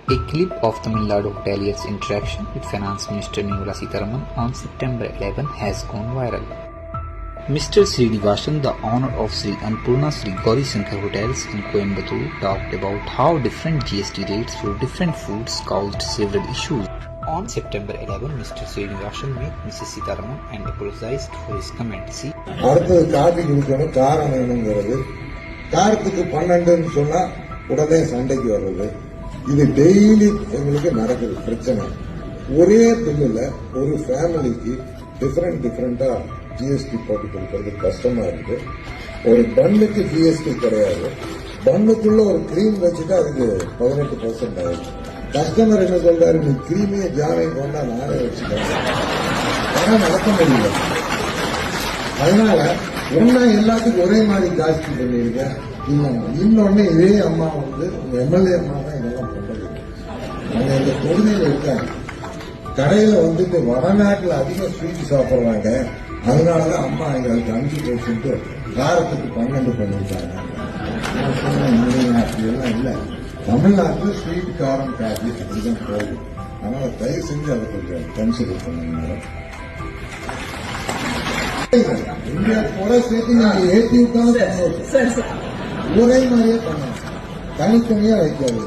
A clip of Tamil Nadu hotelier's interaction with Finance Minister Nirmala Sitharaman on September 11 has gone viral. Mr. Srinivasan, the owner of Sri Annapurna Sri Gauri Shankar Hotels in Coimbatore, talked about how different GST rates for different foods caused several issues. On September 11, Mr. Srinivasan met Mrs. Sitharaman and apologized for his comments. அடுத்தது copy குடிக்கணும், காரம் வேணுங்கிறது, காரத்துக்கு 12ன்னு சொன்னா உடனே சண்டைக்கு வர்றது, இது டெய்லி எங்களுக்கு நடக்குது பிரச்சனை. ஒரே பில்லுல ஒரு ஃபேமிலிக்கு டிஃபரெண்டா ஜிஎஸ்டி போட்டு கொடுக்கறது கஷ்டமா இருக்கு. ஒரு பன்னுக்கு ஜிஎஸ்டி கிடையாது, பன்னுக்குள்ள ஒரு கிரீம் வச்சுட்டா அதுக்கு 18% ஆகுது. கஸ்டமர் என்ன சொல்றாரு, நீ கிரீமே ஜாமையும் கொண்டா நானே வச்சுக்கிறேன், ஆனா நடக்க முடியல. அதனால ஒன்னா எல்லாத்துக்கும் ஒரே மாதிரி ஜாஸ்தி பண்ணிருக்கேன். இன்னொன்னு இதே அம்மா எம்எல்ஏ அம்மா தான் இதெல்லாம் பண்றது. அவங்க இந்த தொகுதியில் இருக்காங்க, கடையில வந்துட்டு வடநாட்டுல அதிகம் ஸ்வீட் சாப்பிடுறாங்க. அதனாலதான் அம்மா எங்களுக்கு 5% காரத்துக்கு 12 பண்ணிருக்காங்க. அப்படியெல்லாம் இல்ல, தமிழ்நாட்டில் ஸ்வீட் காரம் காஃபி அப்படிதான் போகுது. அதனால தயவு செஞ்சு அதை கொஞ்சம் கன்சிடர் பண்ணுங்க. இந்தியா கூட சேர்த்து நீங்க ஏற்றி விட்டாலும் ஒரே மாதிரியே பண்ணணும், தனித்தனியா வைக்காது.